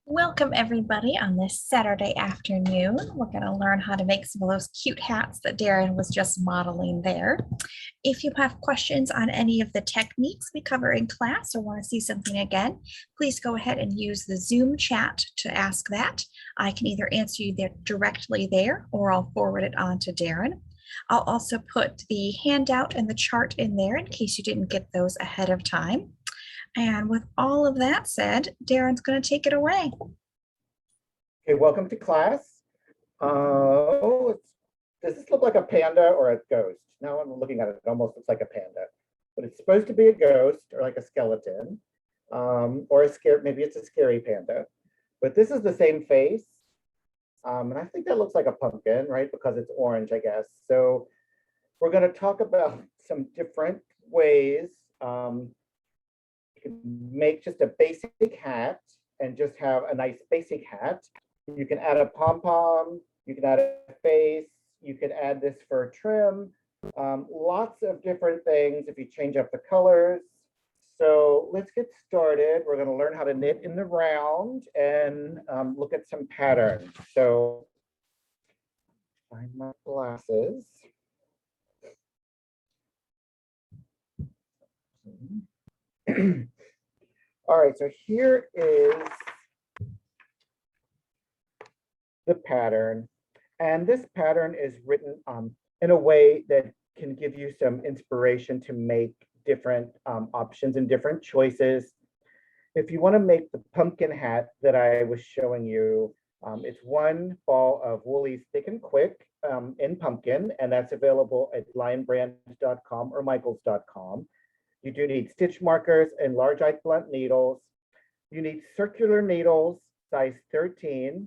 Welcome everybody on this Saturday afternoon. We're going to learn how to make some of those cute hats that Darren was just modeling there. If you have questions on any of the techniques we cover in class or want to see something again, please go ahead and use the Zoom chat to ask that. I can either answer you there directly there or I'll forward it on to Darren. I'll also put the handout and the chart in there in case you didn't get those ahead of time. And with all of that said, Darren's going to take it away. Okay, welcome to class. Does this look like a panda or a ghost? Now I'm looking at it, it almost looks like a panda, but it's supposed to be a ghost or like a skeleton, or maybe it's a scary panda. But this is the same face, and I think that looks like a pumpkin, right? Because it's orange, I guess. So we're going to talk about some different ways make just a basic hat and just have a nice basic hat. You can add a pom-pom, you can add a face, you can add this for trim, lots of different things if you change up the colors. So let's get started. We're going to learn how to knit in the round and look at some patterns. So find my glasses. All right, so here is the pattern. And this pattern is written in a way that can give you some inspiration to make different options and different choices. If you want to make the pumpkin hat that I was showing you, it's one ball of Woolies Thick and Quick in pumpkin, and that's available at lionbrand.com or michaels.com. You do need stitch markers and large eye blunt needles. You need circular needles, size 13,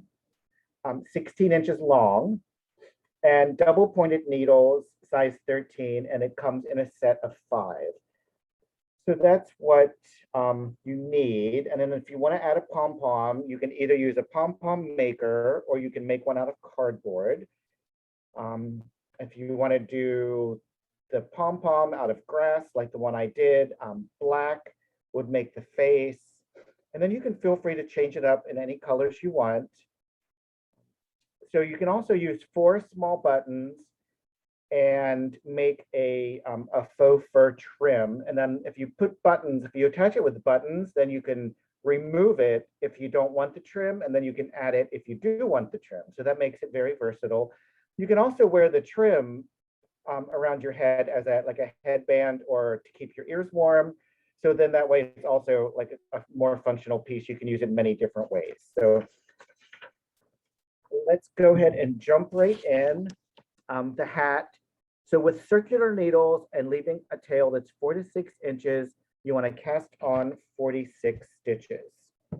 16 inches long, and double pointed needles, size 13, and it comes in a set of 5. So that's what you need. And then if you want to add a pom-pom, you can either use a pom-pom maker or you can make one out of cardboard. If you want to do the pom-pom out of grass, like the one I did, black would make the face. And then you can feel free to change it up in any colors you want. So you can also use 4 small buttons and make a faux fur trim. And then if you put buttons, if you attach it with buttons, then you can remove it if you don't want the trim, and then you can add it if you do want the trim. So that makes it very versatile. You can also wear the trim around your head as like a headband or to keep your ears warm. So then that way it's also like a more functional piece. You can use it many different ways. So let's go ahead and jump right in. The hat. So with circular needles and leaving a tail that's 4 to 6 inches, you want to cast on 46 stitches. All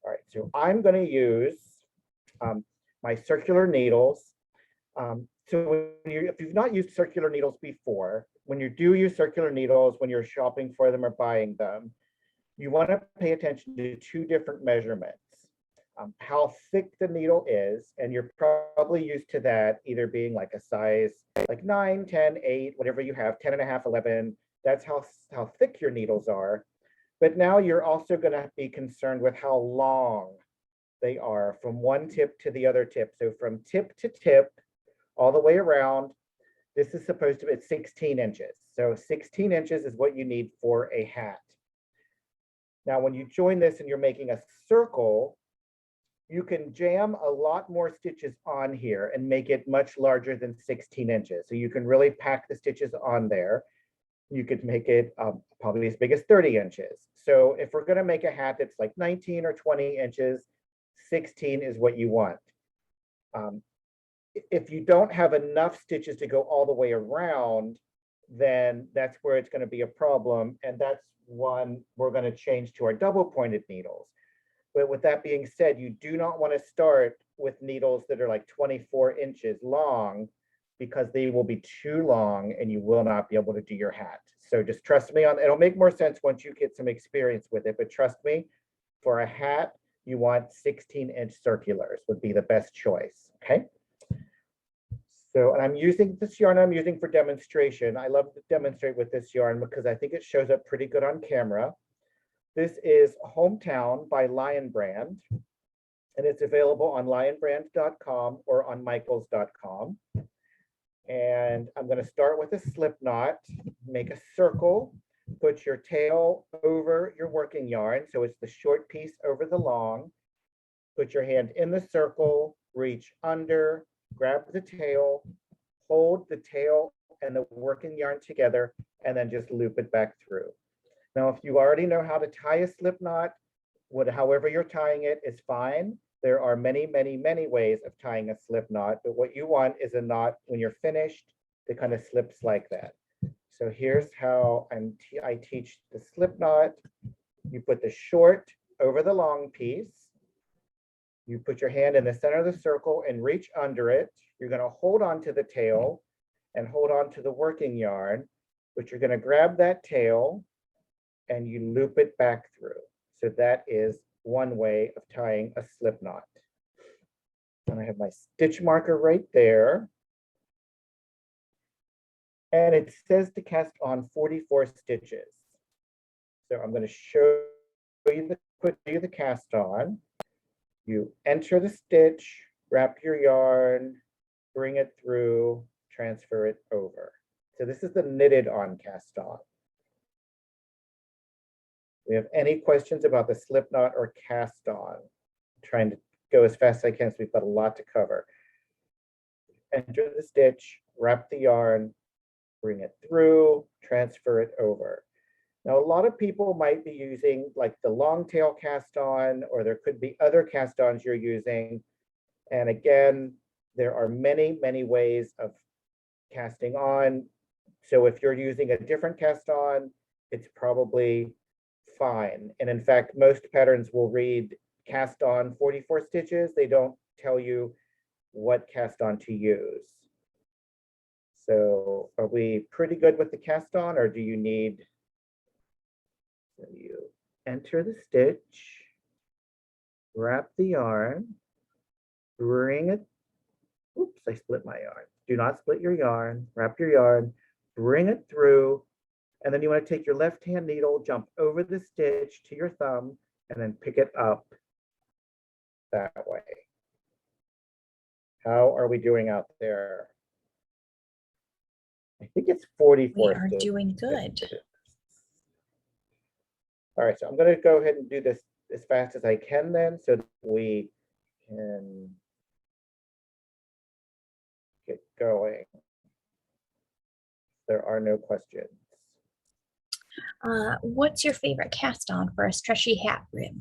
right, so I'm going to use my circular needles. So if you've not used circular needles before, when you do use circular needles, when you're shopping for them or buying them, you want to pay attention to 2 different measurements. How thick the needle is, and you're probably used to that either being like a size like 9, 10, 8, whatever you have, 10 and a half, 11. That's how thick your needles are. But now you're also going to be concerned with how long they are from one tip to the other tip. So from tip to tip, all the way around, this is supposed to be 16 inches. So 16 inches is what you need for a hat. Now, when you join this and you're making a circle, you can jam a lot more stitches on here and make it much larger than 16 inches. So you can really pack the stitches on there. You could make it probably as big as 30 inches. So if we're gonna make a hat that's like 19 or 20 inches, 16 is what you want. If you don't have enough stitches to go all the way around, then that's where it's gonna be a problem. And that's one we're gonna change to our double pointed needles. But with that being said, you do not want to start with needles that are like 24 inches long, because they will be too long and you will not be able to do your hat. So just trust me on, it'll make more sense once you get some experience with it, but trust me, for a hat, you want 16-inch circulars would be the best choice, okay? So, and I'm using this yarn I'm using for demonstration. I love to demonstrate with this yarn because I think it shows up pretty good on camera. This is Hometown by Lion Brand, and it's available on lionbrand.com or on michaels.com. And I'm going to start with a slip knot, make a circle, put your tail over your working yarn. So it's the short piece over the long. Put your hand in the circle, reach under, grab the tail, hold the tail and the working yarn together, and then just loop it back through. Now, if you already know how to tie a slip knot, however you're tying it is fine. There are many, many, many ways of tying a slip knot, but what you want is a knot when you're finished that kind of slips like that. So here's how I teach the slip knot. You put the short over the long piece. You put your hand in the center of the circle and reach under it. You're going to hold on to the tail and hold on to the working yarn, but you're going to grab that tail and you loop it back through. So that is one way of tying a slip knot. And I have my stitch marker right there. And it says to cast on 44 stitches. So I'm going to show you the cast on. You enter the stitch, wrap your yarn, bring it through, transfer it over. So this is the knitted on cast on. Do you have any questions about the slip knot or cast on? I'm trying to go as fast as I can, so we've got a lot to cover. Enter the stitch, wrap the yarn, bring it through, transfer it over. Now, a lot of people might be using like the long tail cast on, or there could be other cast ons you're using. And again, there are many, many ways of casting on. So if you're using a different cast on, it's probably fine. And in fact, most patterns will read cast on 44 stitches. They don't tell you what cast on to use. So are we pretty good with the cast on, or do you need, so you enter the stitch, wrap the yarn, bring it, oops, I split my yarn. Do not split your yarn, wrap your yarn, bring it through, and then you want to take your left hand needle, jump over the stitch to your thumb, and then pick it up that way. How are we doing out there? I think it's 44 We are stitches. doing good. All right, so I'm going to go ahead and do this as fast as I can then, so that we can get going. There are no questions. What's your favorite cast on for a stretchy hat rib?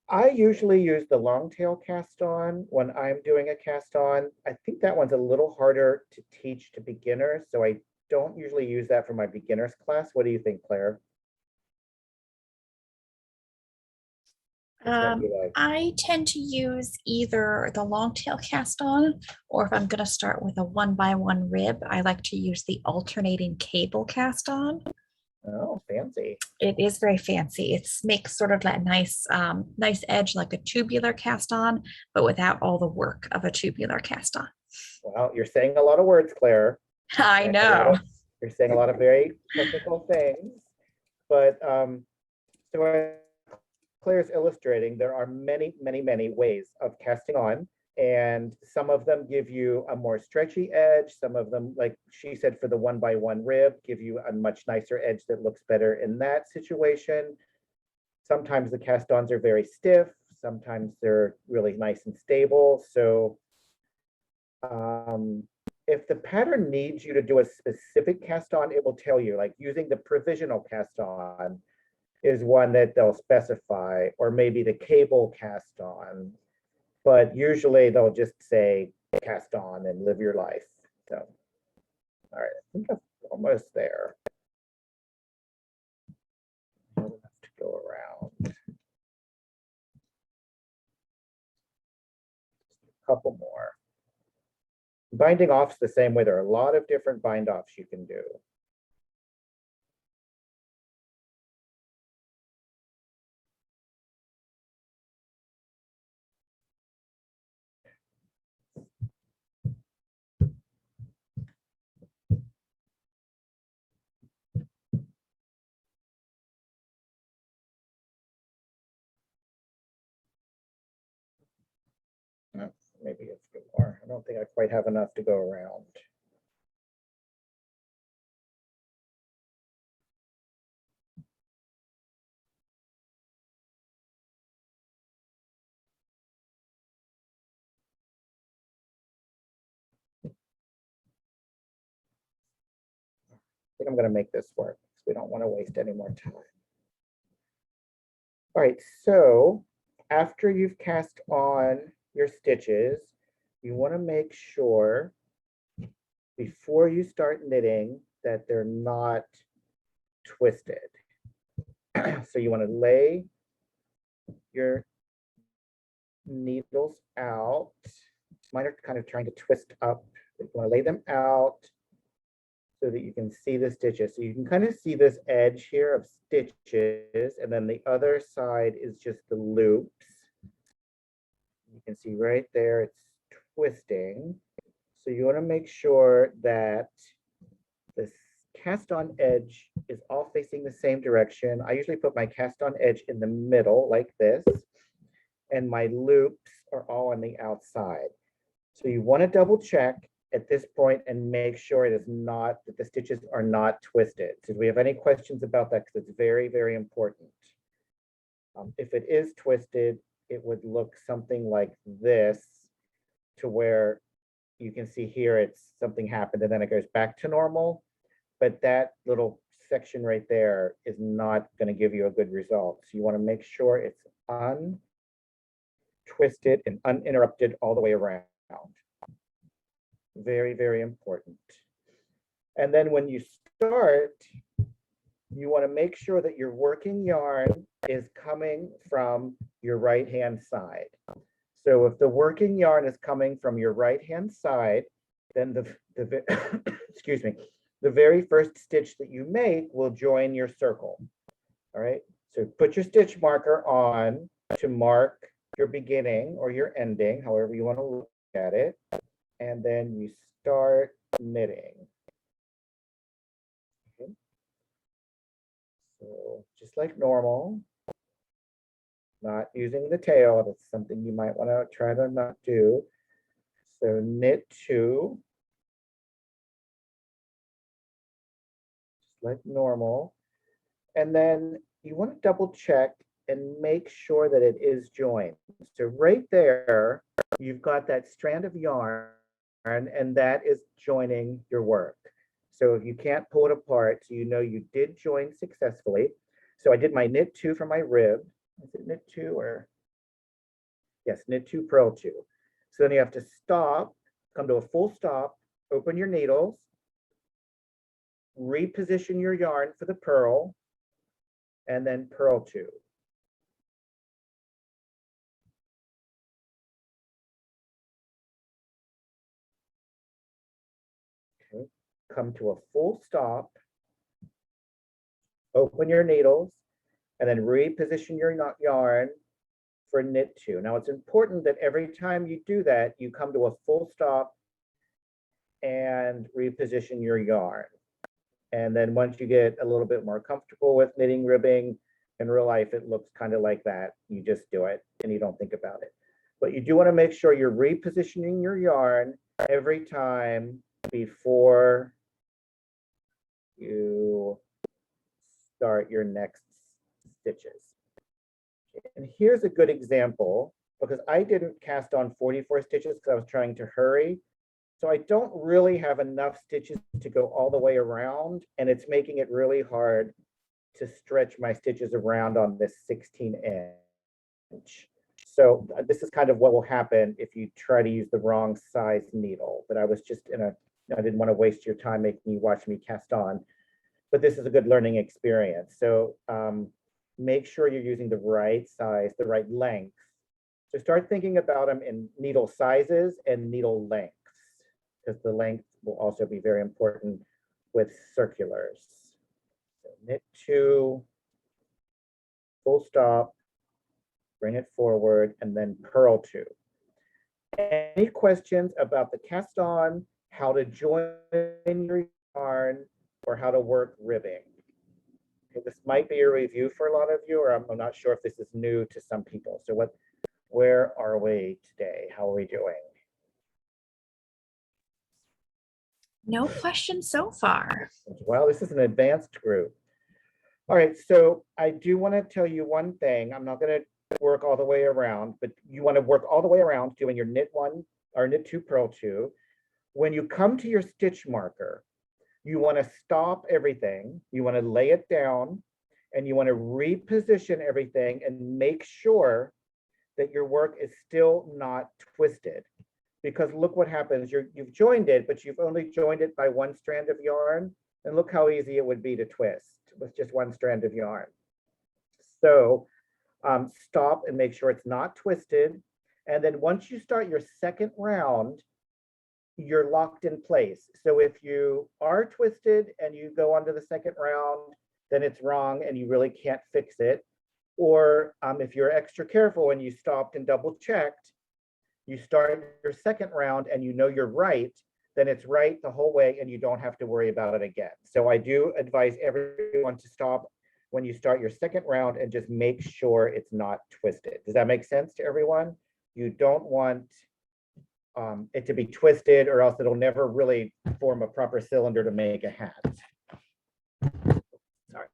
I usually use the long tail cast on when I'm doing a cast on. I think that one's a little harder to teach to beginners, so I don't usually use that for my beginners class. What do you think, Claire? I tend to use either the long tail cast on, or if I'm going to start with a 1x1 rib, I like to use the alternating cable cast on. Oh, fancy. It is very fancy. It makes sort of that nice, nice edge like a tubular cast on, but without all the work of a tubular cast on. Well, you're saying a lot of words, Claire. I know. You're saying a lot of very technical things, but so Claire's illustrating, there are many, many, many ways of casting on, and some of them give you a more stretchy edge. Some of them, like she said, for the 1x1 rib, give you a much nicer edge that looks better in that situation. Sometimes the cast-ons are very stiff. Sometimes they're really nice and stable. So if the pattern needs you to do a specific cast-on, it will tell you, like using the provisional cast-on is one that they'll specify, or maybe the cable cast on, but usually they'll just say cast on and live your life. So, all right, I think I'm almost there. I have to go around. Just a couple more. Binding off's the same way. There are a lot of different bind offs you can do. maybe a few more. I don't think I quite have enough to go around. I think I'm going to make this work because we don't want to waste any more time. All right, so after you've cast on your stitches, you want to make sure before you start knitting that they're not twisted. So you want to lay your needles out. Mine are kind of trying to twist up. You want to lay them out so that you can see the stitches. So you can kind of see this edge here of stitches, and then the other side is just the loops. You can see right there, it's twisting. So you want to make sure that this cast on edge is all facing the same direction. I usually put my cast on edge in the middle like this, and my loops are all on the outside. So you want to double check at this point and make sure it is not, that the stitches are not twisted. So do we have any questions about that? Because it's very, very important. If it is twisted, it would look something like this, to where you can see here it's something happened and then it goes back to normal. But that little section right there is not going to give you a good result. So you want to make sure it's untwisted and uninterrupted all the way around. Very, very important. And then when you start, you want to make sure that your working yarn is coming from your right-hand side. So if the working yarn is coming from your right-hand side, then the excuse me, the very first stitch that you make will join your circle. All right, so put your stitch marker on to mark your beginning or your ending, however you want to look at it, and then you start knitting. Okay. So just like normal, not using the tail, that's something you might want to try to not do. So knit 2, just like normal. And then you want to double check and make sure that it is joined. So right there, you've got that strand of yarn, and that is joining your work. So if you can't pull it apart, so you know you did join successfully. So I did my knit 2 for my rib. Is it knit 2 or? Yes, knit 2, purl 2. So then you have to stop, come to a full stop, open your needles, reposition your yarn for the purl, and then purl 2. Okay. Come to a full stop, open your needles, and then reposition your yarn for knit 2. Now it's important that every time you do that, you come to a full stop and reposition your yarn. And then once you get a little bit more comfortable with knitting ribbing, in real life, it looks kind of like that. You just do it and you don't think about it. But you do want to make sure you're repositioning your yarn every time before you start your next stitches. And here's a good example, because I didn't cast on 44 stitches because I was trying to hurry. So I don't really have enough stitches to go all the way around, and it's making it really hard to stretch my stitches around on this 16-inch. So this is kind of what will happen if you try to use the wrong size needle. But I was just I didn't want to waste your time making you watch me cast on. But this is a good learning experience. So make sure you're using the right size, the right length. So start thinking about them in needle sizes and needle lengths, because the length will also be very important with circulars. So knit 2, full stop, bring it forward, and then purl 2. Any questions about the cast on, how to join your yarn, or how to work ribbing? Okay, this might be a review for a lot of you, or I'm not sure if this is new to some people. So where are we today? How are we doing? No questions so far. Well, this is an advanced group. All right, so I do want to tell you one thing. I'm not going to work all the way around, but you want to work all the way around doing your knit one or knit two, purl two. When you come to your stitch marker, you want to stop everything. You want to lay it down and you want to reposition everything and make sure that your work is still not twisted. Because look what happens. You've joined it, but you've only joined it by one strand of yarn. And look how easy it would be to twist with just one strand of yarn. So stop and make sure it's not twisted. And then once you start your second round, you're locked in place. So if you are twisted and you go on to the second round, then it's wrong and you really can't fix it. Or if you're extra careful and you stopped and double checked, you start your second round and you know you're right, then it's right the whole way and you don't have to worry about it again. So I do advise everyone to stop when you start your second round and just make sure it's not twisted. Does that make sense to everyone? You don't want it to be twisted or else it'll never really form a proper cylinder to make a hat. Sorry.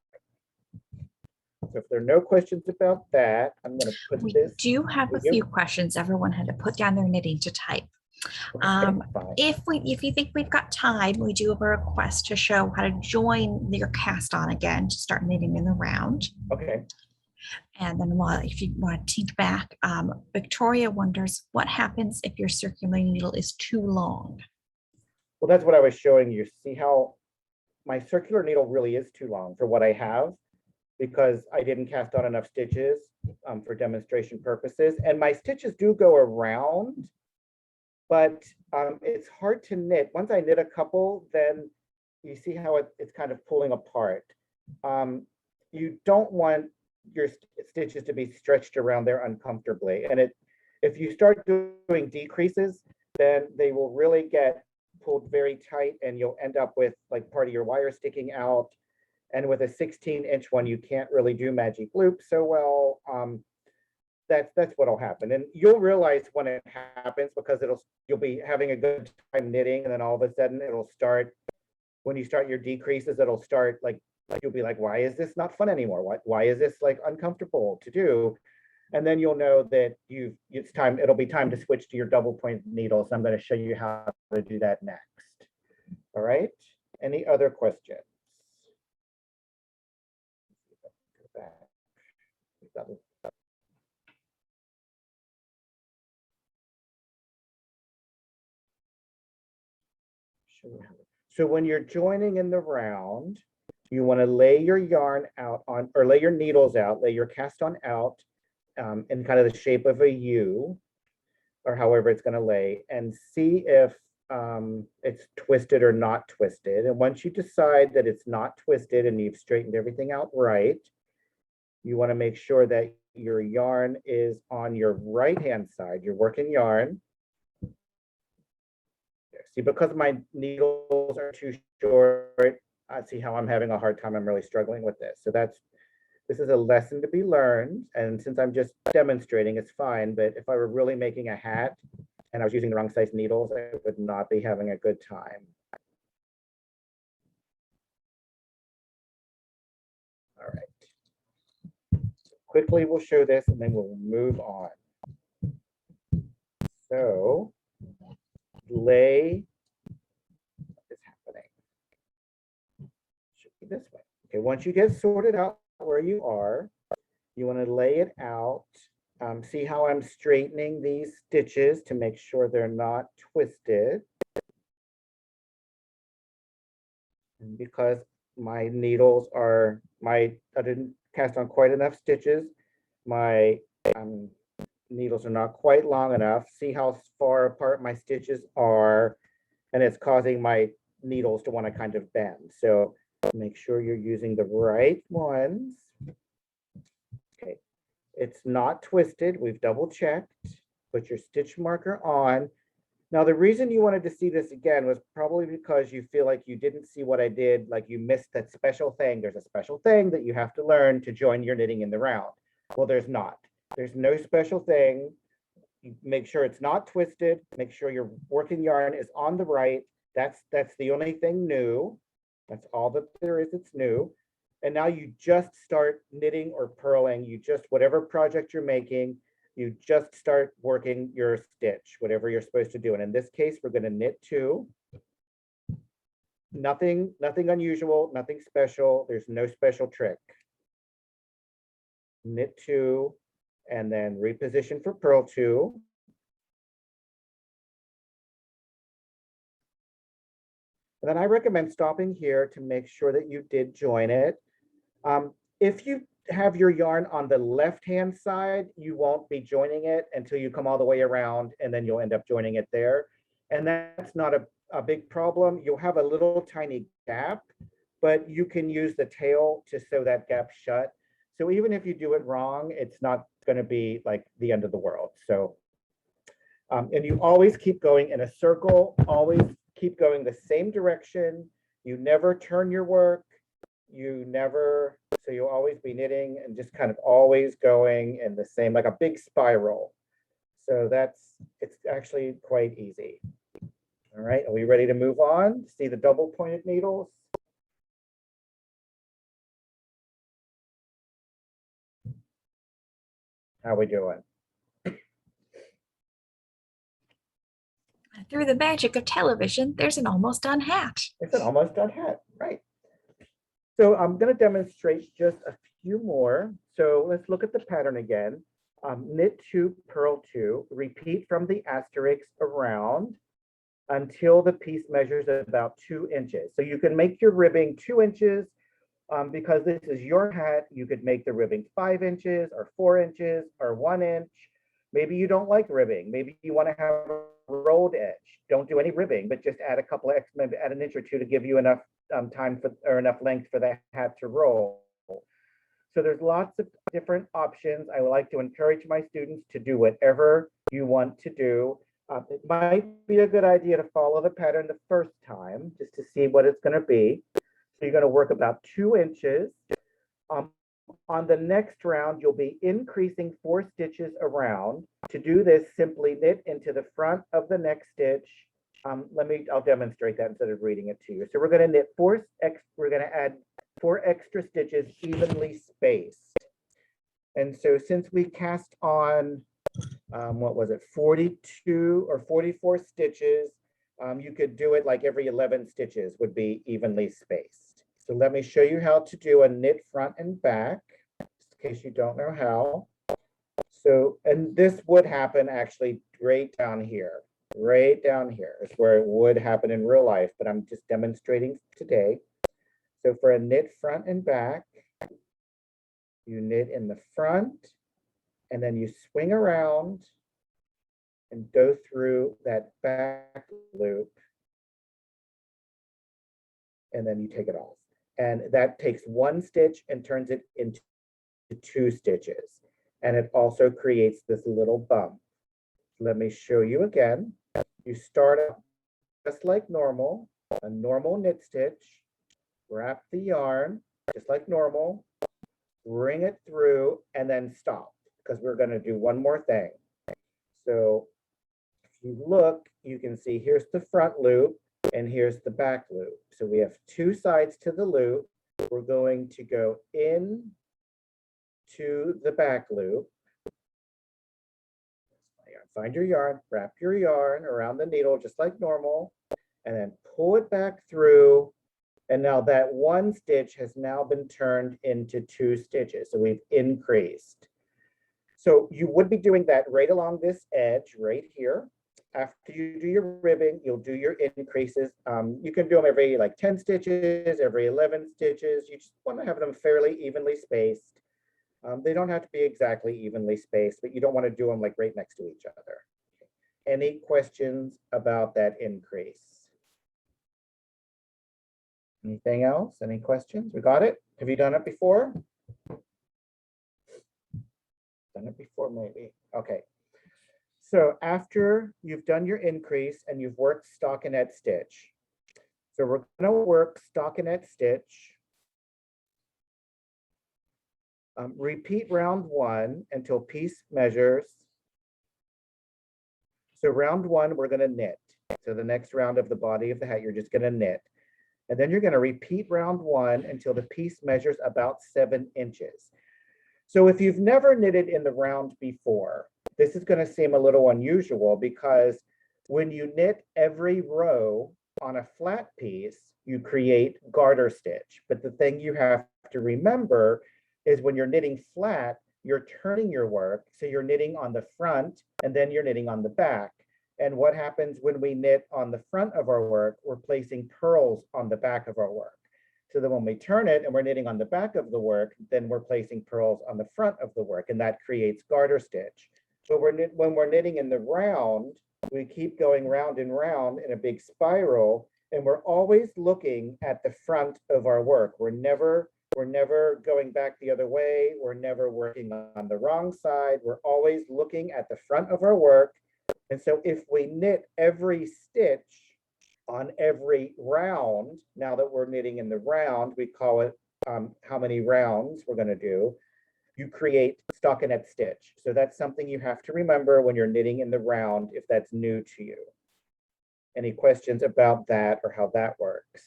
So if there are no questions about that, I'm going to put We this. do have a few questions. Everyone had to put down their knitting to type. If you think we've got time, we do have a request to show how to join your cast on again to start knitting in the round. Okay. And then if you want to teach back, Victoria wonders what happens if your circular needle is too long. Well, that's what I was showing you. See how my circular needle really is too long for what I have because I didn't cast on enough stitches for demonstration purposes. And my stitches do go around, but it's hard to knit. Once I knit a couple, then you see how it's kind of pulling apart. You don't want your stitches to be stretched around there uncomfortably. And if you start doing decreases, then they will really get pulled very tight and you'll end up with like part of your wire sticking out. And with a 16-inch one, you can't really do magic loop so well. That's what'll happen. And you'll realize when it happens because you'll be having a good time knitting and then all of a sudden it'll start, when you start your decreases, it'll start like you'll be like, why is this not fun anymore? Why is this like uncomfortable to do? And then you'll know that it'll be time to switch to your double point needle. So I'm going to show you how to do that next. All right. Any other questions? So when you're joining in the round, you want to lay your yarn out on, or lay your needles out, lay your cast on out in kind of the shape of a U, or however it's going to lay, and see if it's twisted or not twisted. And once you decide that it's not twisted and you've straightened everything out right, you want to make sure that your yarn is on your right-hand side, your working yarn. See, because my needles are too short, I see how I'm having a hard time. I'm really struggling with this. So this is a lesson to be learned. And since I'm just demonstrating, it's fine. But if I were really making a hat and I was using the wrong size needles, I would not be having a good time. All right. Quickly, we'll show this and then we'll move on. So lay, what is happening? Should be this way. Okay, once you get sorted out where you are, you want to lay it out. See how I'm straightening these stitches to make sure they're not twisted. And because my needles are, I didn't cast on quite enough stitches, my needles are not quite long enough. See how far apart my stitches are, and it's causing my needles to want to kind of bend. So make sure you're using the right ones. Okay, it's not twisted. We've double checked. Put your stitch marker on. Now, the reason you wanted to see this again was probably because you feel like you didn't see what I did, like you missed that special thing. There's a special thing that you have to learn to join your knitting in the round. Well, there's not. There's no special thing. You make sure it's not twisted. Make sure your working yarn is on the right. That's the only thing new. That's all that there is that's new. And now you just start knitting or purling. You just, whatever project you're making, you just start working your stitch, whatever you're supposed to do. And in this case, we're going to knit 2. Nothing unusual, nothing special. There's no special trick. Knit 2, and then reposition for purl 2. And then I recommend stopping here to make sure that you did join it. If you have your yarn on the left-hand side, you won't be joining it until you come all the way around, and then you'll end up joining it there. And that's not a big problem. You'll have a little tiny gap, but you can use the tail to sew that gap shut. So even if you do it wrong, it's not going to be like the end of the world. So, and you always keep going in a circle, always keep going the same direction. You never turn your work. You never, so you'll always be knitting and just kind of always going in the same, like a big spiral. So it's actually quite easy. All right, are we ready to move on? See the double pointed needles? How we doing? Through the magic of television, there's an almost done hat. It's an almost done hat, right? So I'm going to demonstrate just a few more. So let's look at the pattern again. Knit 2, purl 2, repeat from the asterisk around until the piece measures about 2 inches. So you can make your ribbing 2 inches. Because this is your hat, you could make the ribbing 5 inches or 4 inches or 1 inch. Maybe you don't like ribbing. Maybe you want to have a rolled edge. Don't do any ribbing, but just add a couple of maybe add an inch or 2 to give you enough time for, or enough length for the hat to roll. So there's lots of different options. I would like to encourage my students to do whatever you want to do. It might be a good idea to follow the pattern the first time just to see what it's going to be. So you're going to work about 2 inches. On the next round, you'll be increasing 4 stitches around. To do this, simply knit into the front of the next stitch. I'll demonstrate that instead of reading it to you. So we're going to knit we're going to add 4 extra stitches evenly spaced. And so since we cast on, what was it, 42 or 44 stitches, you could do it like every 11 stitches would be evenly spaced. So let me show you how to do a knit front and back, just in case you don't know how. So, and this would happen actually right down here. Right down here is where it would happen in real life, but I'm just demonstrating today. So for a knit front and back, you knit in the front, and then you swing around and go through that back loop, and then you take it off. And that takes 1 stitch and turns it into 2 stitches. And it also creates this little bump. Let me show you again. You start out just like normal, a normal knit stitch, wrap the yarn just like normal, bring it through, and then stop, because we're going to do one more thing. So if you look, you can see here's the front loop and here's the back loop. So we have 2 sides to the loop. We're going to go in to the back loop. Find your yarn, wrap your yarn around the needle just like normal, and then pull it back through. And now that 1 stitch has now been turned into 2 stitches. So we've increased. So you would be doing that right along this edge right here. After you do your ribbing, you'll do your increases. You can do them every like 10 stitches, every 11 stitches. You just want to have them fairly evenly spaced. They don't have to be exactly evenly spaced, but you don't want to do them like right next to each other. Any questions about that increase? Anything else? Any questions? We got it? Have you done it before? Done it before, maybe. Okay. So after you've done your increase and you've worked stockinette stitch, so we're going to work stockinette stitch. Repeat round 1 until piece measures. So round 1, we're going to knit. So the next round of the body of the hat, you're just going to knit. And then you're going to repeat round 1 until the piece measures about 7 inches. So if you've never knitted in the round before, this is going to seem a little unusual because when you knit every row on a flat piece, you create garter stitch. But the thing you have to remember is when you're knitting flat, you're turning your work. So you're knitting on the front and then you're knitting on the back. And what happens when we knit on the front of our work, we're placing purls on the back of our work. So then when we turn it and we're knitting on the back of the work, then we're placing purls on the front of the work, and that creates garter stitch. But when we're knitting in the round, we keep going round and round in a big spiral, and we're always looking at the front of our work. We're never going back the other way. We're never working on the wrong side. We're always looking at the front of our work. And so if we knit every stitch on every round, now that we're knitting in the round, we call it how many rounds we're going to do, you create stockinette stitch. So that's something you have to remember when you're knitting in the round if that's new to you. Any questions about that or how that works?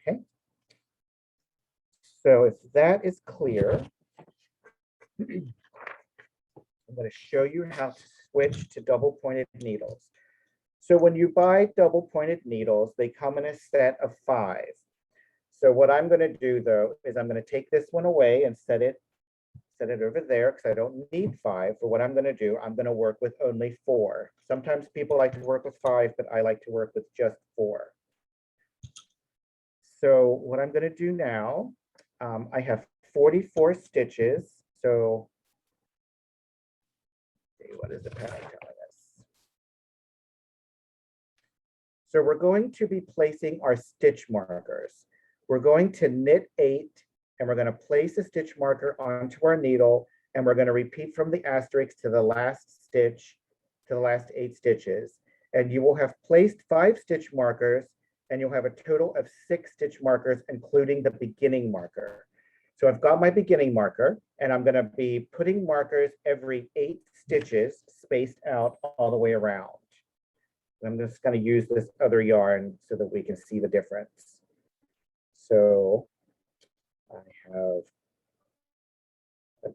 Okay. So if that is clear, I'm going to show you how to switch to double pointed needles. So when you buy double pointed needles, they come in a set of 5. So what I'm going to do though is I'm going to take this one away and set it over there because I don't need 5. But what I'm going to do, I'm going to work with only 4. Sometimes people like to work with 5, but I like to work with just 4. So what I'm going to do now, I have 44 stitches. So what is the pattern telling us? So we're going to be placing our stitch markers. We're going to knit 8 and we're going to place a stitch marker onto our needle and we're going to repeat from the asterisk to the last stitch, to the last 8 stitches. And you will have placed 5 stitch markers and you'll have a total of 6 stitch markers, including the beginning marker. So I've got my beginning marker and I'm going to be putting markers every 8 stitches spaced out all the way around. I'm just going to use this other yarn so that we can see the difference. So I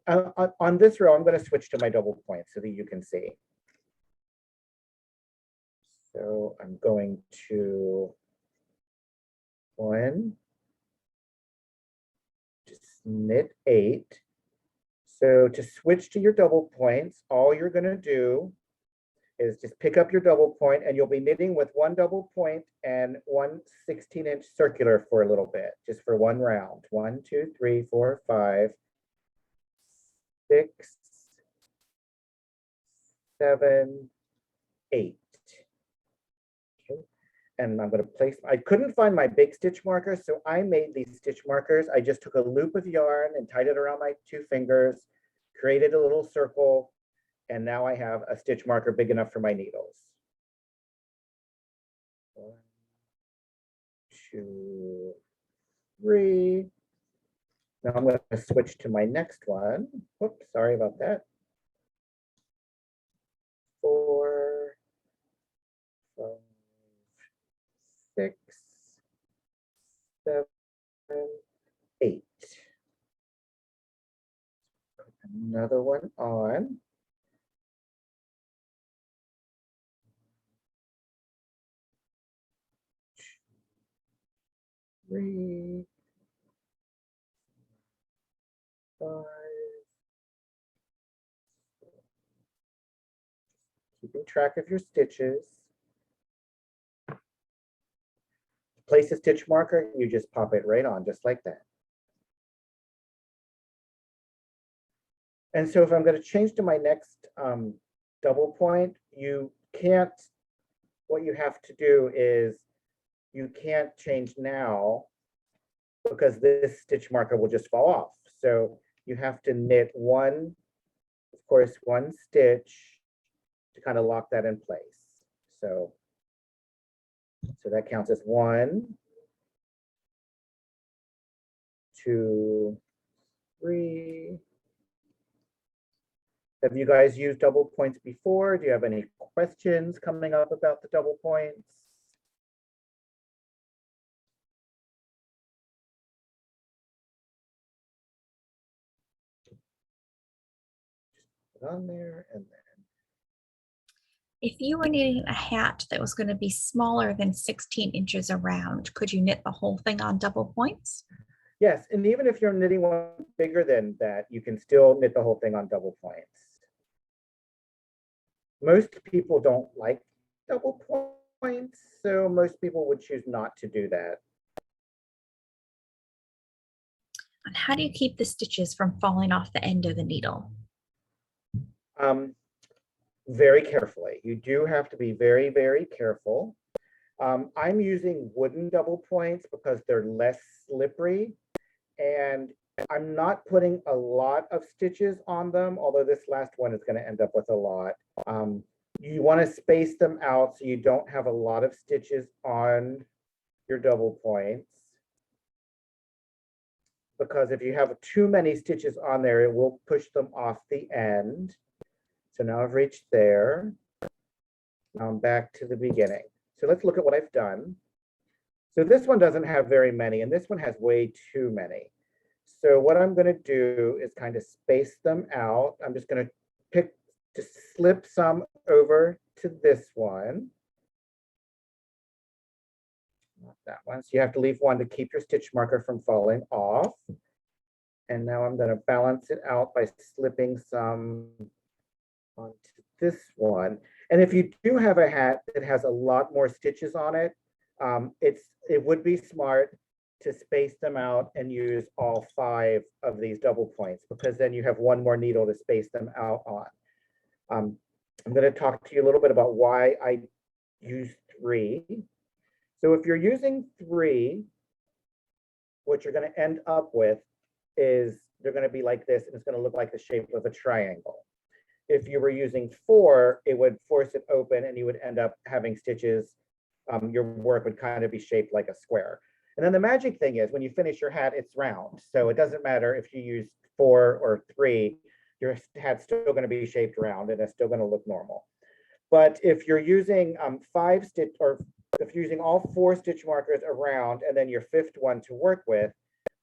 have, on this row, I'm going to switch to my double point so that you can see. So I'm going to just knit 8. So to switch to your double points, all you're going to do is just pick up your double point and you'll be knitting with 1 double point and 1 16-inch circular for a little bit, just for 1 round. 1, 2, 3, 4, 5, 6, 7, 8. Okay. And I'm going to place, I couldn't find my big stitch marker, so I made these stitch markers. I just took a loop of yarn and tied it around my 2 fingers, created a little circle, and now I have a stitch marker big enough for my needles. 1, 2, 3. Now I'm going to switch to my next one. Whoops, sorry about that. 4, 5, 6, 7, 8. Put another one on. 3, 5. Keeping track of your stitches. Place a stitch marker, you just pop it right on, just like that. And so if I'm going to change to my next double point, you can't, what you have to do is you can't change now because this stitch marker will just fall off. So you have to knit 1, of course, 1 stitch to kind of lock that in place. So that counts as 1, 2, 3, Have you guys used double points before? Do you have any questions coming up about the double points? Just put on there and then. If you were knitting a hat that was going to be smaller than 16 inches around, could you knit the whole thing on double points? Yes, and even if you're knitting one bigger than that, you can still knit the whole thing on double points. Most people don't like double points, so most people would choose not to do that. And how do you keep the stitches from falling off the end of the needle? Very carefully. You do have to be very, very careful. I'm using wooden double points because they're less slippery, and I'm not putting a lot of stitches on them, although this last one is going to end up with a lot. You want to space them out so you don't have a lot of stitches on your double points, because if you have too many stitches on there, it will push them off the end. So now I've reached there. Now I'm back to the beginning. So let's look at what I've done. So this one doesn't have very many, and this one has way too many. So what I'm going to do is kind of space them out. I'm just going to slip some over to this one. Not that one. So you have to leave one to keep your stitch marker from falling off. And now I'm going to balance it out by slipping some onto this one. And if you do have a hat that has a lot more stitches on it, it would be smart to space them out and use all 5 of these double points, because then you have one more needle to space them out on. I'm going to talk to you a little bit about why I use 3. So if you're using 3, what you're going to end up with is they're going to be like this, and it's going to look like the shape of a triangle. If you were using 4, it would force it open and you would end up having stitches. Your work would kind of be shaped like a square. And then the magic thing is when you finish your hat, it's round. So it doesn't matter if you use 4 or 3, your hat's still going to be shaped round and it's still going to look normal. But if you're using 5 stitch, or if you're using all 4 stitch markers around and then your 5th one to work with,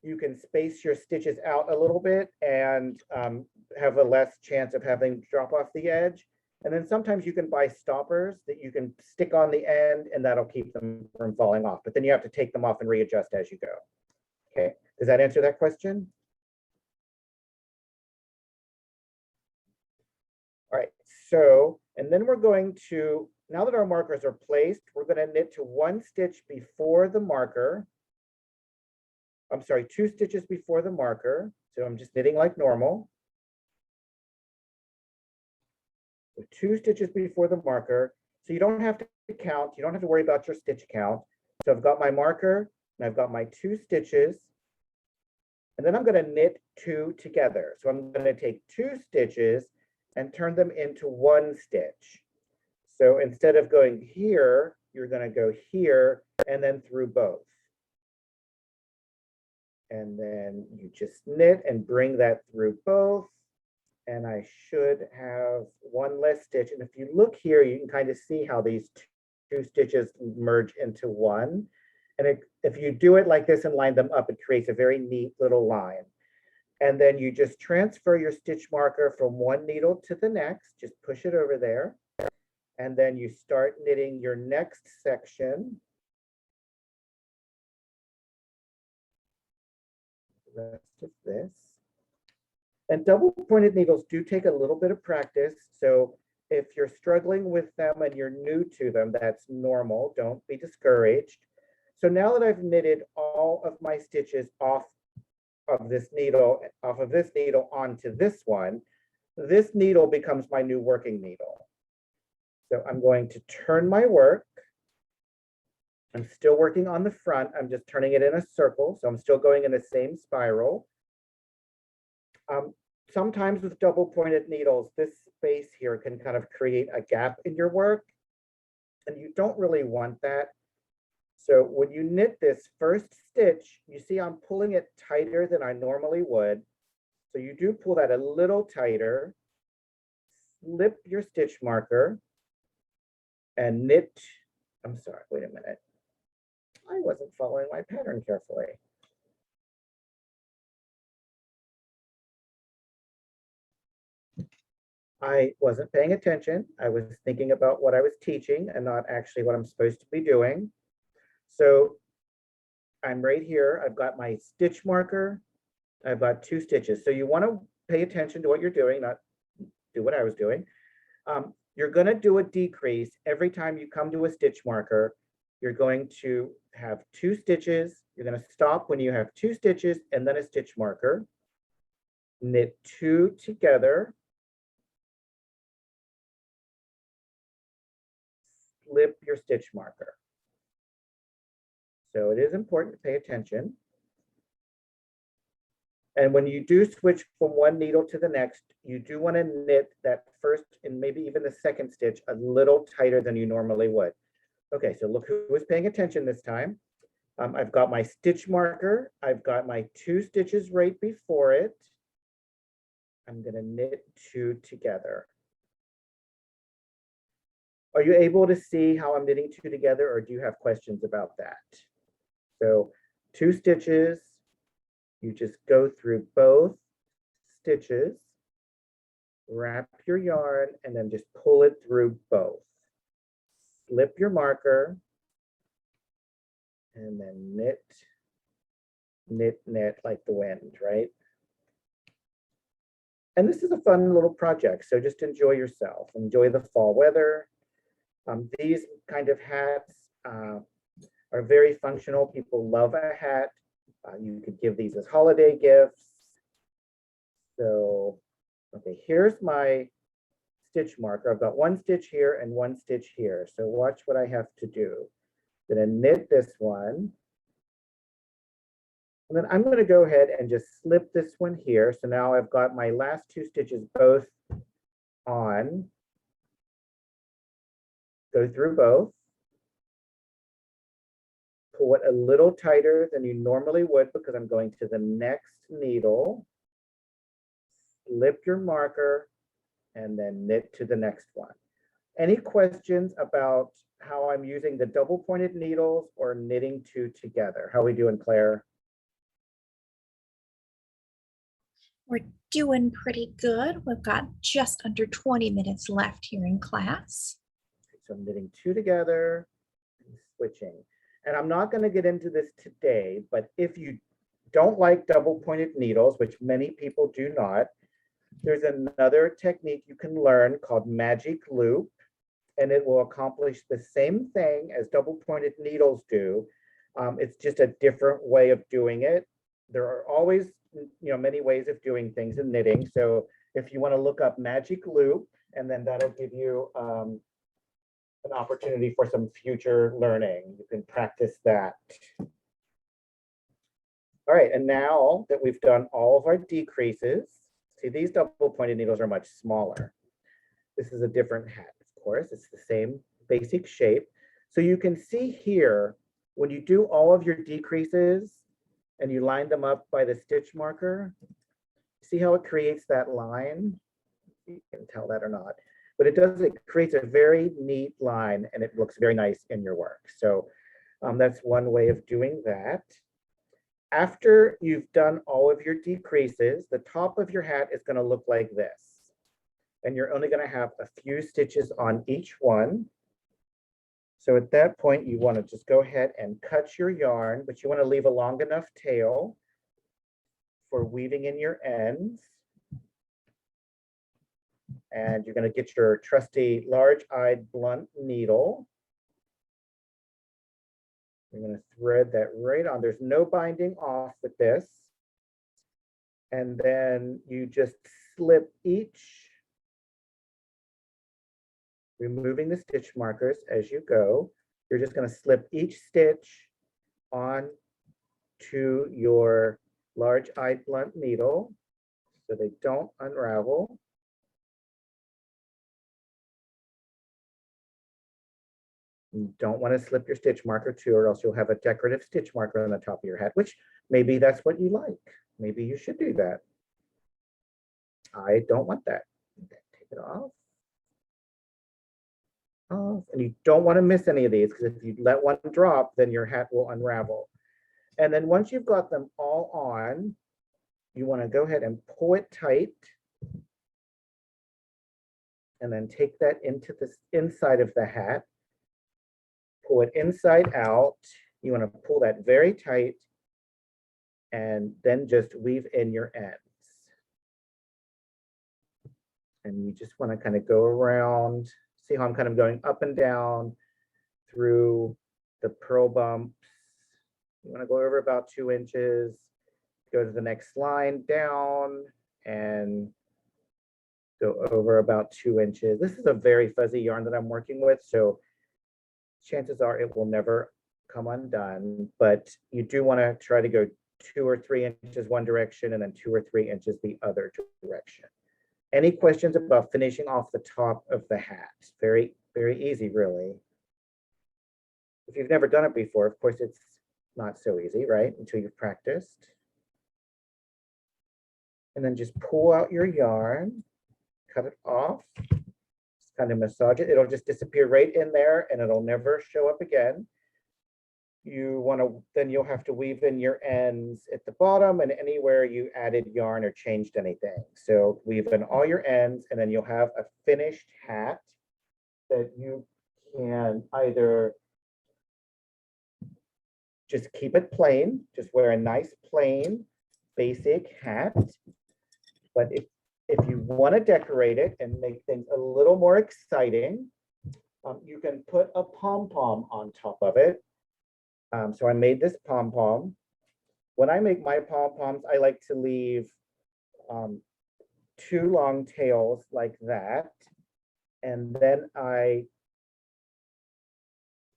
you can space your stitches out a little bit and have a less chance of having drop off the edge. And then sometimes you can buy stoppers that you can stick on the end, and that'll keep them from falling off. But then you have to take them off and readjust as you go. Okay, does that answer that question? All right, so, and then we're going to, now that our markers are placed, we're going to knit to 1 stitch before the marker. I'm sorry, 2 stitches before the marker. So I'm just knitting like normal. So 2 stitches before the marker. So you don't have to count. You don't have to worry about your stitch count. So I've got my marker and I've got my 2 stitches. And then I'm going to knit 2 together. So I'm going to take 2 stitches and turn them into 1 stitch. So instead of going here, you're going to go here and then through both. And then you just knit and bring that through both. And I should have 1 less stitch. And if you look here, you can kind of see how these 2 stitches merge into 1. And if you do it like this and line them up, it creates a very neat little line. And then you just transfer your stitch marker from one needle to the next, just push it over there. And then you start knitting your next section. The rest of this. And double pointed needles do take a little bit of practice. So if you're struggling with them and you're new to them, that's normal. Don't be discouraged. So now that I've knitted all of my stitches off of this needle onto this one, this needle becomes my new working needle. So I'm going to turn my work. I'm still working on the front. I'm just turning it in a circle. So I'm still going in the same spiral. Sometimes with double pointed needles, this space here can kind of create a gap in your work, and you don't really want that. So when you knit this first stitch, you see I'm pulling it tighter than I normally would. So you do pull that a little tighter. slip your stitch marker and knit. I'm sorry, wait a minute. I wasn't following my pattern carefully. I wasn't paying attention. I was thinking about what I was teaching and not actually what I'm supposed to be doing. So I'm right here. I've got my stitch marker. I've got 2 stitches. So you want to pay attention to what you're doing, not do what I was doing. You're going to do a decrease every time you come to a stitch marker. You're going to have 2 stitches. You're going to stop when you have 2 stitches and then a stitch marker. Knit 2 together. Slip your stitch marker. So it is important to pay attention. And when you do switch from one needle to the next, you do want to knit that first and maybe even the second stitch a little tighter than you normally would. Okay, so look who was paying attention this time. I've got my stitch marker. I've got my 2 stitches right before it. I'm going to knit 2 together. Are you able to see how I'm knitting 2 together, or do you have questions about that? So 2 stitches, you just go through both stitches, wrap your yarn, and then just pull it through both. Slip your marker, and then knit, knit, knit like the wind, right? And this is a fun little project, so just enjoy yourself. Enjoy the fall weather. These kind of hats are very functional. People love a hat. You could give these as holiday gifts. So, okay, here's my stitch marker. I've got 1 stitch here and 1 stitch here. So watch what I have to do. I'm gonna knit this one. And then I'm gonna go ahead and just slip this one here. So now I've got my last 2 stitches both on. Go through both. Pull it a little tighter than you normally would because I'm going to the next needle. Slip your marker and then knit to the next one. Any questions about how I'm using the double pointed needles or knitting 2 together? How are we doing, Claire? We're doing pretty good. We've got just under 20 minutes left here in class. So I'm knitting 2 together and switching. And I'm not going to get into this today, but if you don't like double pointed needles, which many people do not, there's another technique you can learn called magic loop, and it will accomplish the same thing as double pointed needles do. It's just a different way of doing it. There are always, many ways of doing things in knitting. So if you want to look up magic loop, and then that'll give you an opportunity for some future learning. You can practice that. All right, and now that we've done all of our decreases, see, these double pointed needles are much smaller. This is a different hat, of course. It's the same basic shape. So you can see here, when you do all of your decreases and you line them up by the stitch marker, see how it creates that line? You can tell that or not. But it creates a very neat line and it looks very nice in your work. So that's one way of doing that. After you've done all of your decreases, the top of your hat is going to look like this. And you're only going to have a few stitches on each one. So at that point, you want to just go ahead and cut your yarn, but you want to leave a long enough tail for weaving in your ends. And you're going to get your trusty large-eyed blunt needle. You're going to thread that right on. There's no binding off with this. And then you just slip each, removing the stitch markers as you go. You're just going to slip each stitch on to your large-eyed blunt needle so they don't unravel. You don't want to slip your stitch marker too, or else you'll have a decorative stitch marker on the top of your hat, which maybe that's what you like. Maybe you should do that. I don't want that. Okay, take it off. off. And you don't want to miss any of these, because if you let one drop, then your hat will unravel. And then once you've got them all on, you want to go ahead and pull it tight. And then take that into the inside of the hat. Pull it inside out. You want to pull that very tight. And then just weave in your ends. And you just want to kind of go around. See how I'm kind of going up and down through the pearl bumps. You want to go over about 2 inches. Go to the next line down and go over about 2 inches. This is a very fuzzy yarn that I'm working with, so chances are it will never come undone, but you do want to try to go 2 or 3 inches one direction and then 2 or 3 inches the other direction. Any questions about finishing off the top of the hat? Very, very easy, really. If you've never done it before, of course, it's not so easy, right? Until you've practiced. And then just pull out your yarn, cut it off, just kind of massage it. It'll just disappear right in there and it'll never show up again. You want to, then you'll have to weave in your ends at the bottom and anywhere you added yarn or changed anything. So weave in all your ends and then you'll have a finished hat that you can either just keep it plain, just wear a nice plain basic hat. But if you want to decorate it and make things a little more exciting, you can put a pom-pom on top of it. So I made this pom-pom. When I make my pom-poms, I like to leave 2 long tails like that. And then I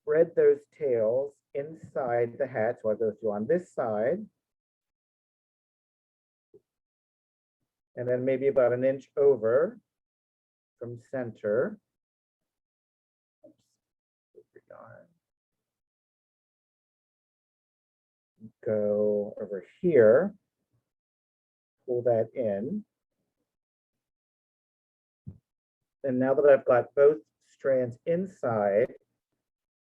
thread those tails inside the hat. So I go through on this side. And then maybe about 1 inch over from center. Go over here, pull that in. And now that I've got both strands inside,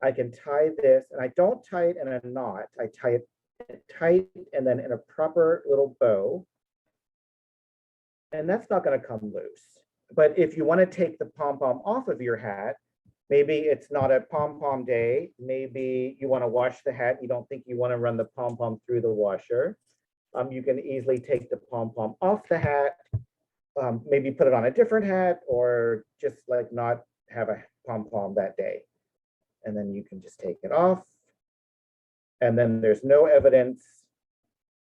I can tie this, and I don't tie it in a knot. I tie it tight and then in a proper little bow. And that's not going to come loose. But if you want to take the pom-pom off of your hat, maybe it's not a pom-pom day. Maybe you want to wash the hat. You don't think you want to run the pom-pom through the washer. You can easily take the pom-pom off the hat, maybe put it on a different hat, or just like not have a pom-pom that day. And then you can just take it off. And then there's no evidence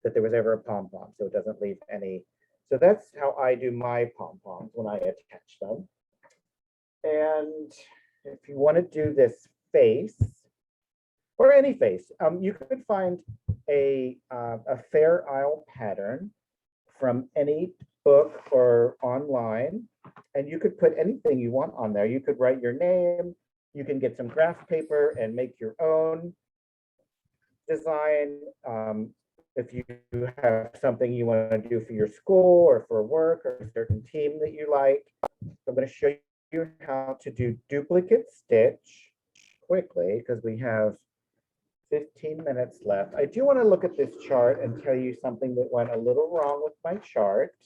that there was ever a pom-pom, so it doesn't leave any. So that's how I do my pom-poms when I attach them. And if you want to do this face, or any face, you could find a Fair Isle pattern from any book or online, and you could put anything you want on there. You could write your name, you can get some graph paper and make your own design. If you have something you want to do for your school or for work or a certain team that you like. I'm going to show you how to do duplicate stitch quickly because we have 15 minutes left. I do want to look at this chart and tell you something that went a little wrong with my chart.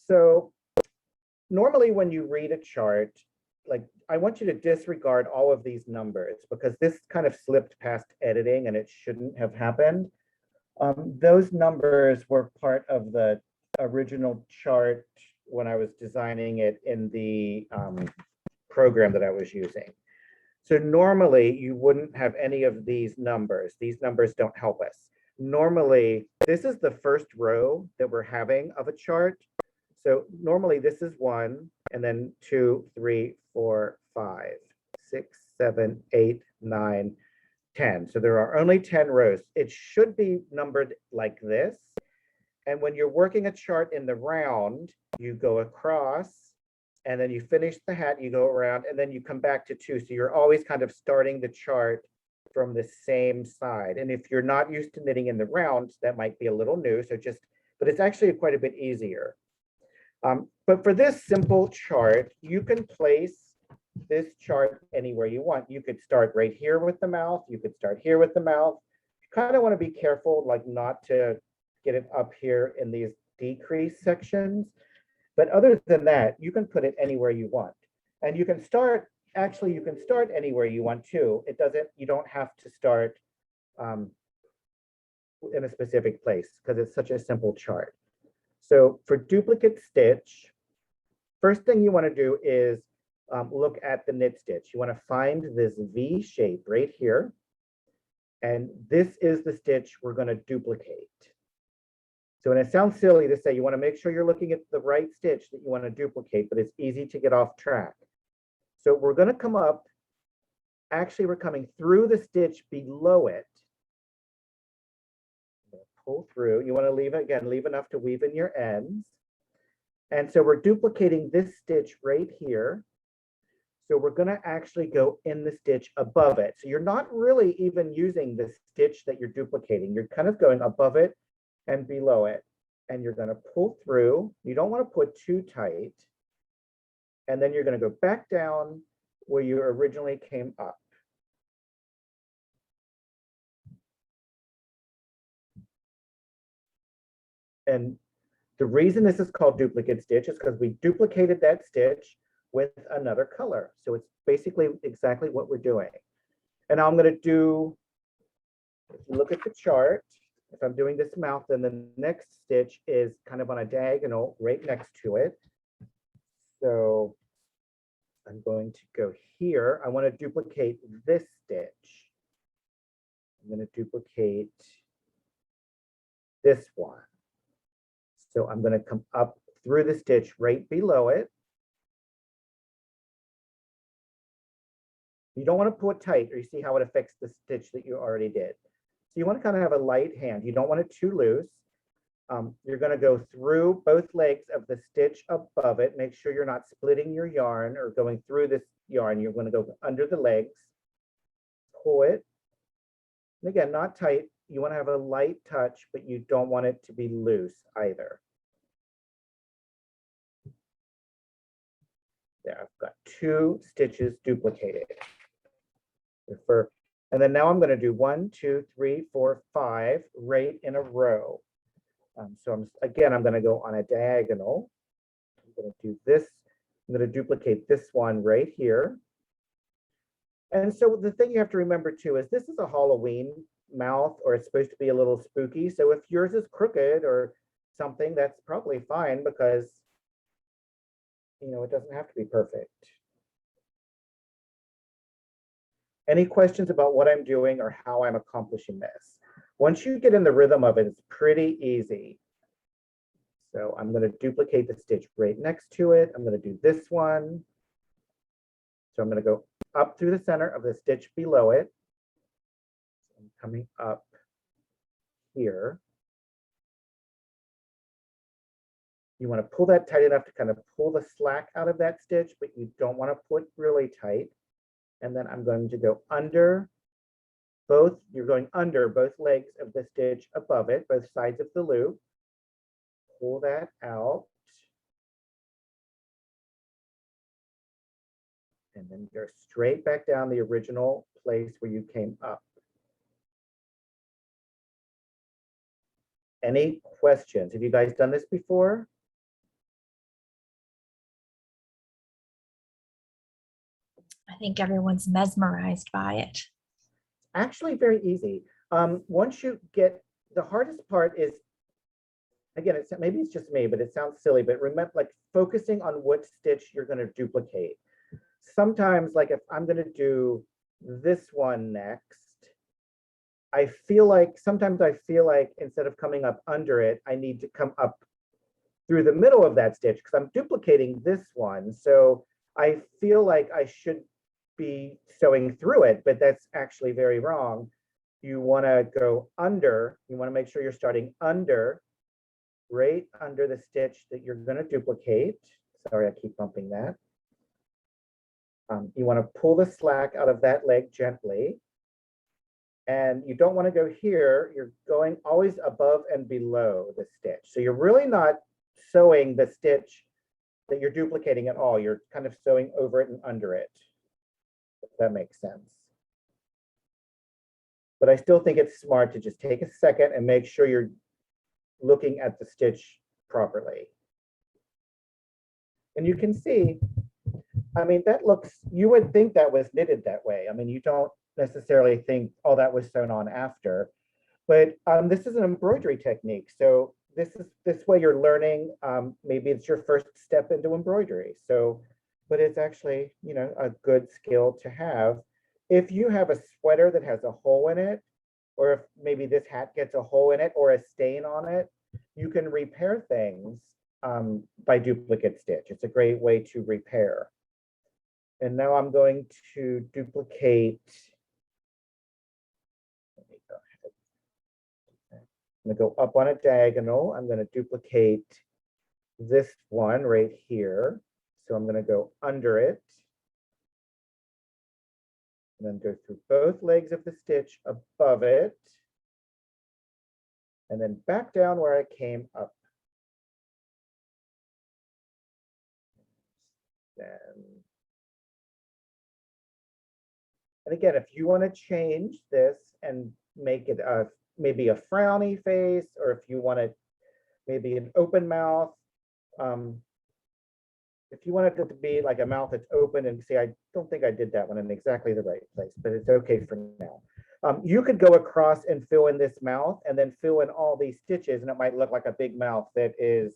So normally when you read a chart, like I want you to disregard all of these numbers because this kind of slipped past editing and it shouldn't have happened. Those numbers were part of the original chart when I was designing it in the program that I was using. So normally you wouldn't have any of these numbers. These numbers don't help us. Normally, this is the first row that we're having of a chart. So normally this is 1, and then 2, 3, 4, 5, 6, 7, 8, 9, 10. So there are only 10 rows. It should be numbered like this. And when you're working a chart in the round, you go across, and then you finish the hat, you go around, and then you come back to 2. So you're always kind of starting the chart from the same side. And if you're not used to knitting in the round, that might be a little new. So but it's actually quite a bit easier. But for this simple chart, you can place this chart anywhere you want. You could start right here with the mouth. You could start here with the mouth. You kind of want to be careful, like not to get it up here in these decrease sections. But other than that, you can put it anywhere you want. And you can start, actually, you can start anywhere you want to. It doesn't, you don't have to start in a specific place because it's such a simple chart. So for duplicate stitch, first thing you want to do is look at the knit stitch. You want to find this V shape right here. And this is the stitch we're going to duplicate. So, and it sounds silly to say you want to make sure you're looking at the right stitch that you want to duplicate, but it's easy to get off track. So we're going to come up, actually we're coming through the stitch below it. Pull through, you want to leave, again, leave enough to weave in your ends. And so we're duplicating this stitch right here. So we're going to actually go in the stitch above it. So you're not really even using the stitch that you're duplicating. You're kind of going above it and below it. And you're going to pull through. You don't want to put too tight. And then you're going to go back down where you originally came up. And the reason this is called duplicate stitch is because we duplicated that stitch with another color. So it's basically exactly what we're doing. And now I'm going to do, if you look at the chart, if I'm doing this mouth, then the next stitch is kind of on a diagonal right next to it. So I'm going to go here. I want to duplicate this stitch. I'm going to duplicate this one. So I'm going to come up through the stitch right below it. You don't want to put tight, or you see how it affects the stitch that you already did. So you want to kind of have a light hand. You don't want it too loose. You're going to go through both legs of the stitch above it. Make sure you're not splitting your yarn or going through this yarn. You're going to go under the legs, pull it. And again, not tight. You want to have a light touch, but you don't want it to be loose either. There, I've got 2 stitches duplicated. And then now I'm going to do 1, 2, 3, 4, 5 right in a row. So I'm going to go on a diagonal. I'm going to do this. I'm going to duplicate this one right here. And so the thing you have to remember too is this is a Halloween mouth, or it's supposed to be a little spooky. So if yours is crooked or something, that's probably fine because, you know, it doesn't have to be perfect. Any questions about what I'm doing or how I'm accomplishing this? Once you get in the rhythm of it, it's pretty easy. So I'm going to duplicate the stitch right next to it. I'm going to do this one. So I'm going to go up through the center of the stitch below it. I'm coming up here. You want to pull that tight enough to kind of pull the slack out of that stitch, but you don't want to put really tight. And then I'm going to go under both, you're going under both legs of the stitch above it, both sides of the loop. Pull that out. And then go straight back down the original place where you came up. Any questions? Have you guys done this before? I think everyone's mesmerized by it. Actually, very easy. Once you get, the hardest part is, again, maybe it's just me, but it sounds silly, but remember, like focusing on what stitch you're going to duplicate. Sometimes, like if I'm going to do this one next, sometimes I feel like instead of coming up under it, I need to come up through the middle of that stitch because I'm duplicating this one. So I feel like I should be sewing through it, but that's actually very wrong. You want to go under, you want to make sure you're starting under, right under the stitch that you're going to duplicate. Sorry, I keep bumping that. You want to pull the slack out of that leg gently. And you don't want to go here. You're going always above and below the stitch. So you're really not sewing the stitch that you're duplicating at all. You're kind of sewing over it and under it. if that makes sense. But I still think it's smart to just take a second and make sure you're looking at the stitch properly. And you can see, I mean, that looks, you would think that was knitted that way. I mean, you don't necessarily think, oh, that was sewn on after. But this is an embroidery technique. So this way you're learning, maybe it's your first step into embroidery. So, but it's actually, you know, a good skill to have. If you have a sweater that has a hole in it, or if maybe this hat gets a hole in it or a stain on it, you can repair things by duplicate stitch. It's a great way to repair. And now I'm going to duplicate. Let me go ahead. I'm going to go up on a diagonal. I'm going to duplicate this one right here. So I'm going to go under it. And then go through both legs of the stitch above it. And then back down where I came up. And again, if you want to change this and make it maybe a frowny face, or if you want it maybe an open mouth, if you want it to be like a mouth that's open, and see, I don't think I did that one in exactly the right place, but it's okay for now. You could go across and fill in this mouth and then fill in all these stitches, and it might look like a big mouth that is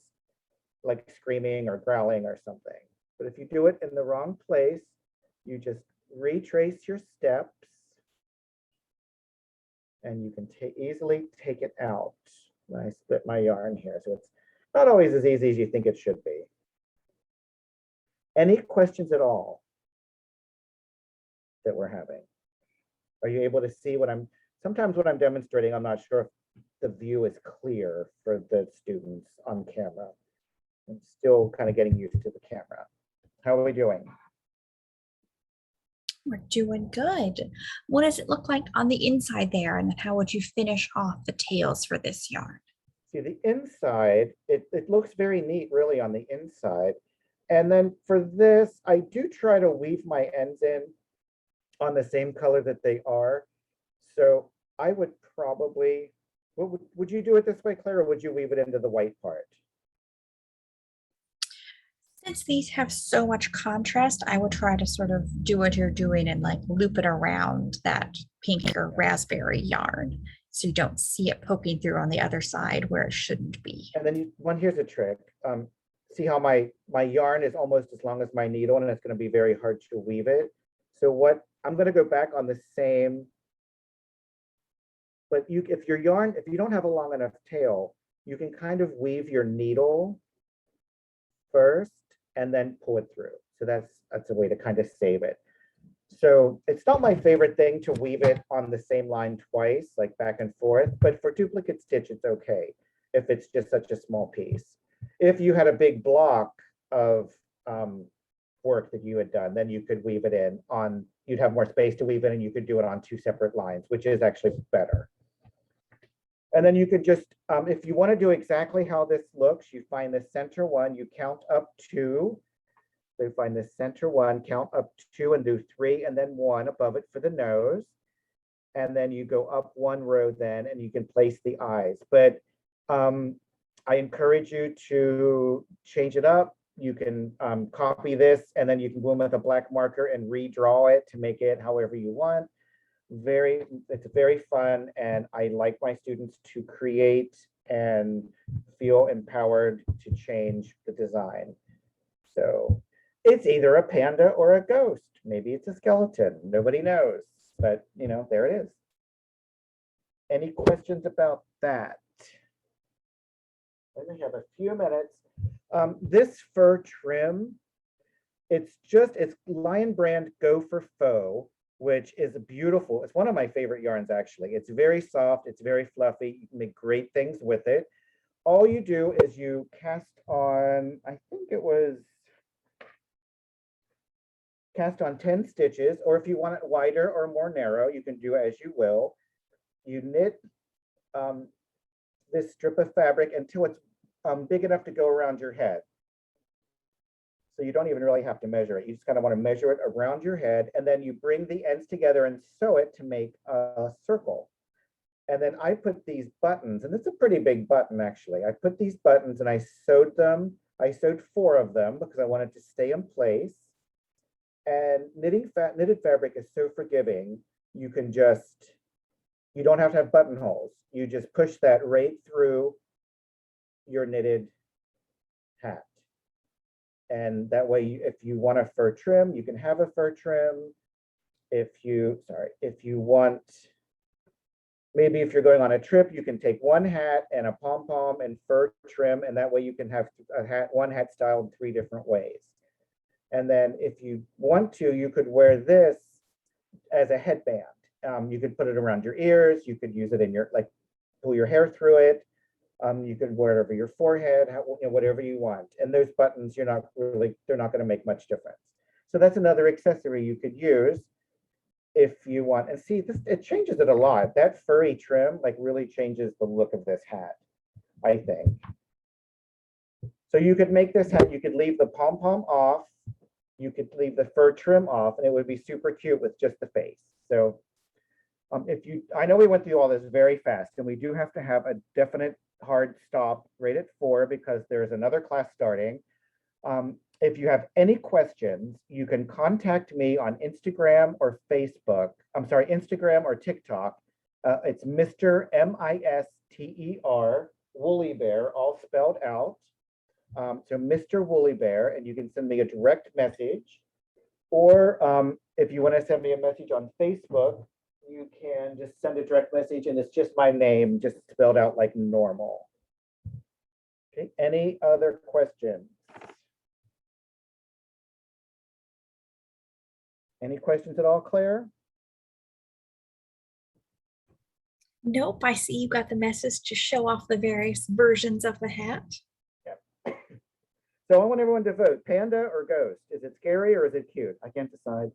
like screaming or growling or something. But if you do it in the wrong place, you just retrace your steps and you can easily take it out. I split my yarn here, so it's not always as easy as you think it should be. Any questions at all that we're having? Are you able to see what sometimes when I'm demonstrating, I'm not sure if the view is clear for the students on camera. I'm still kind of getting used to the camera. How are we doing? We're doing good. What does it look like on the inside there? And then how would you finish off the tails for this yarn? See, the inside, it looks very neat really on the inside. And then for this, I do try to weave my ends in on the same color that they are. So I would probably, would you do it this way, Claire, or would you weave it into the white part? Since these have so much contrast, I would try to sort of do what you're doing and like loop it around that pink or raspberry yarn, so you don't see it poking through on the other side where it shouldn't be. And then here's a trick. See how my yarn is almost as long as my needle, and it's going to be very hard to weave it. So what I'm going to go back on the same, but if you don't have a long enough tail, you can kind of weave your needle first and then pull it through. So that's a way to kind of save it. So it's not my favorite thing to weave it on the same line twice, like back and forth, but for duplicate stitch, it's okay if it's just such a small piece. If you had a big block of work that you had done, then you could weave it in on, you'd have more space to weave in, and you could do it on 2 separate lines, which is actually better. And then you could just, if you want to do exactly how this looks, you find the center one, you count up 2. So you find the center one, count up 2 and do 3 and then 1 above it for the nose. And then you go up 1 row then, and you can place the eyes. But I encourage you to change it up. You can copy this, and then you can go in with a black marker and redraw it to make it however you want. It's very fun, and I like my students to create and feel empowered to change the design. So it's either a panda or a ghost. Maybe it's a skeleton. Nobody knows, but you know, there it is. Any questions about that? Let me have a few minutes. This fur trim, it's Lion Brand Go for Faux, which is beautiful. It's one of my favorite yarns, actually. It's very soft, it's very fluffy. You can make great things with it. All you do is you cast on, I think it was cast on 10 stitches, or if you want it wider or more narrow, you can do as you will. You knit this strip of fabric until it's big enough to go around your head. So you don't even really have to measure it. You just kind of want to measure it around your head, and then you bring the ends together and sew it to make a circle. And then I put these buttons, and it's a pretty big button actually. I put these buttons and I sewed them. I sewed 4 of them because I wanted to stay in place. And knitted fabric is so forgiving. You don't have to have buttonholes. You just push that right through your knitted hat. And that way, if you want a fur trim, you can have a fur trim. If you want, maybe if you're going on a trip, you can take one hat and a pom-pom and fur trim, and that way you can have one hat styled 3 different ways. And then if you want to, you could wear this as a headband. You could put it around your ears. You could use it in your, like, pull your hair through it. You could wear it over your forehead, whatever you want. And those buttons, they're not going to make much difference. So that's another accessory you could use if you want. And see, it changes it a lot. That furry trim like really changes the look of this hat, I think. So you could make this hat, you could leave the pom-pom off, you could leave the fur trim off, and it would be super cute with just the face. So I know we went through all this very fast, and we do have to have a definite hard stop right at 4 because there's another class starting. If you have any questions, you can contact me on Instagram or Facebook. I'm sorry, Instagram or TikTok. It's Mr. MISTER Woolly Bear, all spelled out. So Mr. Woolly Bear, and you can send me a direct message. Or if you want to send me a message on Facebook, you can just send a direct message, and it's just my name, just spelled out like normal. Okay, any other questions? Any questions at all, Claire? Nope, I see you got the message to show off the various versions of the hat. Yep. So I want everyone to vote, panda or ghost. Is it scary or is it cute? I can't decide.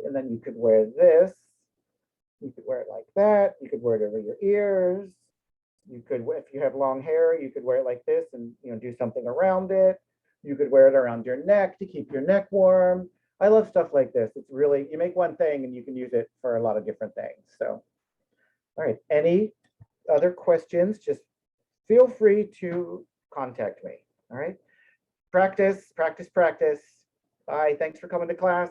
And then you could wear this. You could wear it like that. You could wear it over your ears. You could, if you have long hair, you could wear it like this and do something around it. You could wear it around your neck to keep your neck warm. I love stuff like this. It's really, you make one thing and you can use it for a lot of different things. So, all right, any other questions? Just feel free to contact me. All right, practice, practice, practice. Bye, thanks for coming to class.